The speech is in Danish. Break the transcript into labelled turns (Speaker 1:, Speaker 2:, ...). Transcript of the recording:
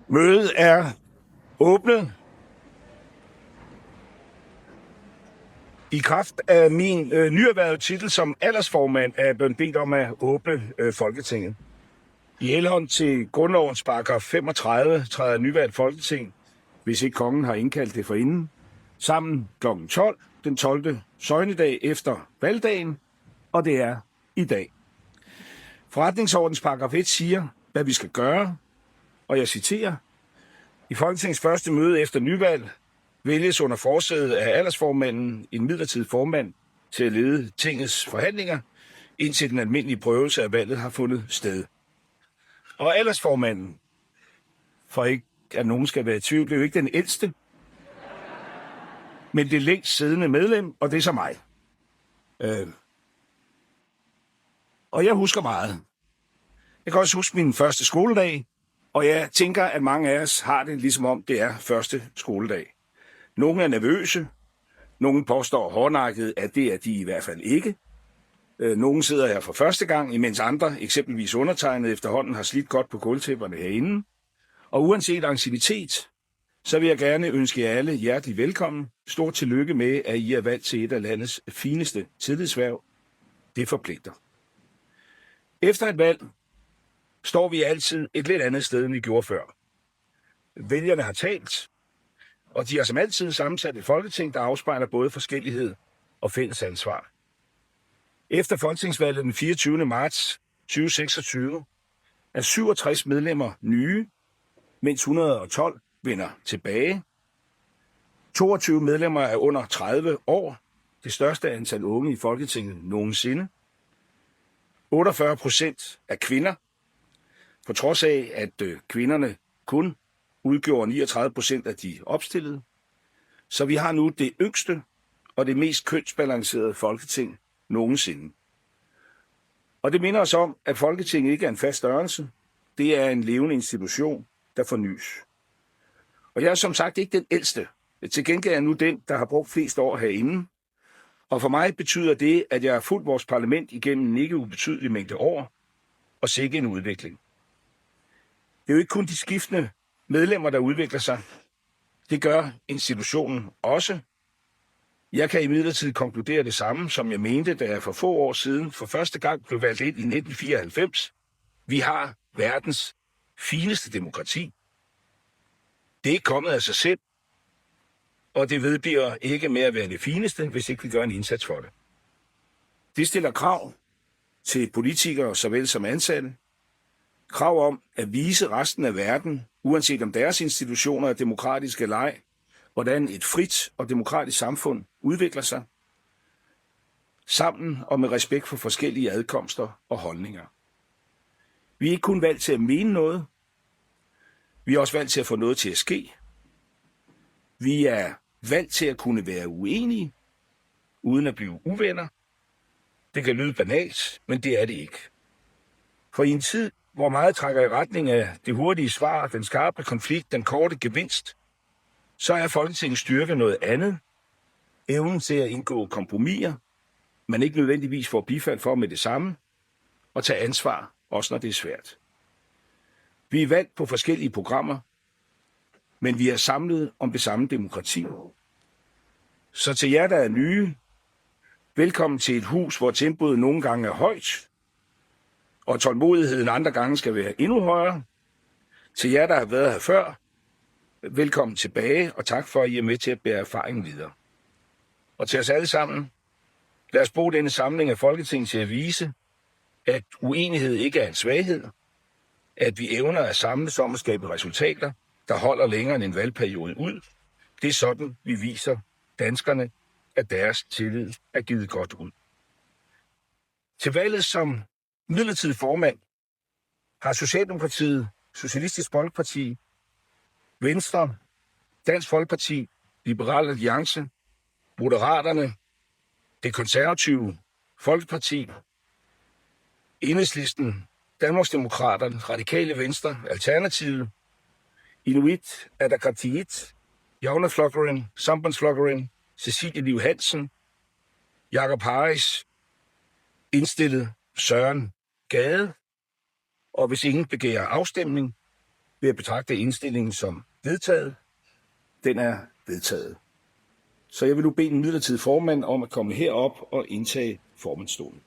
Speaker 1: Mødet er åbnet. I kraft af min nyerhvervede titel som aldersformand er jeg blevet bedt om at åbne Folketinget. I henhold til grundlovens paragraf 35 træder nyvalgt Folketing, hvis ikke kongen har indkaldt det forinden, sammen kl. 12 den 12. søgnedag efter valgdagen, og det er i dag. Forretningsordens paragraf 1 siger, hvad vi skal gøre, og jeg citerer: I Folketingets første møde efter nyvalg vælges under forsædet af aldersformanden en midlertidig formand til at lede tingets forhandlinger, indtil den almindelige prøvelse af valget har fundet sted. Og aldersformanden, for ikke at nogen skal være i tvivl, det er jo ikke den ældste, men det længst siddende medlem, og det er så mig. Og jeg husker meget. Jeg kan også huske min første skoledag, og jeg tænker, at mange af os har det ligesom om det er første skoledag. Nogle er nervøse, nogle påstår hårdnakket, at det er de i hvert fald ikke. Nogle sidder her for første gang, imens andre, eksempelvis undertegnet, efterhånden har slidt godt på gulvtæpperne herinde. Og uanset anciennitet, så vil jeg gerne ønske jer alle hjertelig velkommen. Stort tillykke med, at I er valgt til et af landets fineste tillidshverv. Det forpligter. Efter et valg står vi altid et lidt andet sted, end vi gjorde før. Vælgerne har talt, og de har som altid sammensat et folketing, der afspejler både forskellighed og fælles ansvar. Efter folketingsvalget den 24. marts 2026 er 67 medlemmer nye, mens 112 vender tilbage. 22 medlemmer er under 30 år, det største antal unge i Folketinget nogensinde. 48% er kvinder, på trods af, at kvinderne kun udgjorde 39% af de opstillede. Så vi har nu det yngste og det mest kønsbalancerede Folketing nogensinde. Og det minder os om, at Folketinget ikke er en fast størrelse. Det er en levende institution, der fornyes. Og jeg er som sagt ikke den ældste. Til gengæld er jeg nu den, der har brugt flest år herinde. Og for mig betyder det, at jeg har fulgt vores parlament igennem en ikke ubetydelig mængde år, og sikke en udvikling. Det er jo ikke kun de skiftende medlemmer, der udvikler sig. Det gør institutionen også. Jeg kan imidlertid konkludere det samme, som jeg mente, da jeg for få år siden for første gang blev valgt ind i 1994. Vi har verdens fineste demokrati. Det er ikke kommet af sig selv, og det vedbliver ikke med at være det fineste, hvis ikke vi gør en indsats for det. Det stiller krav til politikere såvel som ansatte. Krav om at vise resten af verden, uanset om deres institutioner er demokratiske eller ej, hvordan et frit og demokratisk samfund udvikler sig, sammen og med respekt for forskellige adkomster og holdninger. Vi er ikke kun valgt til at mene noget, vi er også valgt til at få noget til at ske. Vi er valgt til at kunne være uenige, uden at blive uvenner. Det kan lyde banalt, men det er det ikke. For i en tid, hvor meget trækker i retning af det hurtige svar, den skarpe konflikt, den korte gevinst, så er Folketingets styrke noget andet. Evnen til at indgå kompromiser, man ikke nødvendigvis får bifald for med det samme, og tage ansvar, også når det er svært. Vi er valgt på forskellige programmer, men vi er samlet om det samme demokrati. Så til jer, der er nye, velkommen til et hus, hvor tempoet nogle gange er højt, og tålmodigheden andre gange skal være endnu højere. Til jer, der har været her før, velkommen tilbage, og tak for, at I er med til at bære erfaringen videre. Og til os alle sammen, lad os bruge denne samling af Folketinget til at vise, at uenighed ikke er en svaghed, at vi evner at samles om at skabe resultater, der holder længere end en valgperiode ud. Det er sådan, vi viser danskerne, at deres tillid er givet godt ud. Til valget som midlertidig formand har Socialdemokratiet, Socialistisk Folkeparti, Venstre, Dansk Folkeparti, Liberal Alliance, Moderaterne, Det Konservative Folkeparti, Enhedslisten, Danmarksdemokraterne, Radikale Venstre, Alternativet, Inuit Ataqatigiit, Javnaðarflokkurin, Sambandsflokkurin, Cecilie Liv Hansen, Jakob Harris, indstillet Søren Gade, og hvis ingen begærer afstemning, vil jeg betragte indstillingen som vedtaget. Den er vedtaget. Så jeg vil nu bede den midlertidige formand om at komme herop og indtage formandsstolen.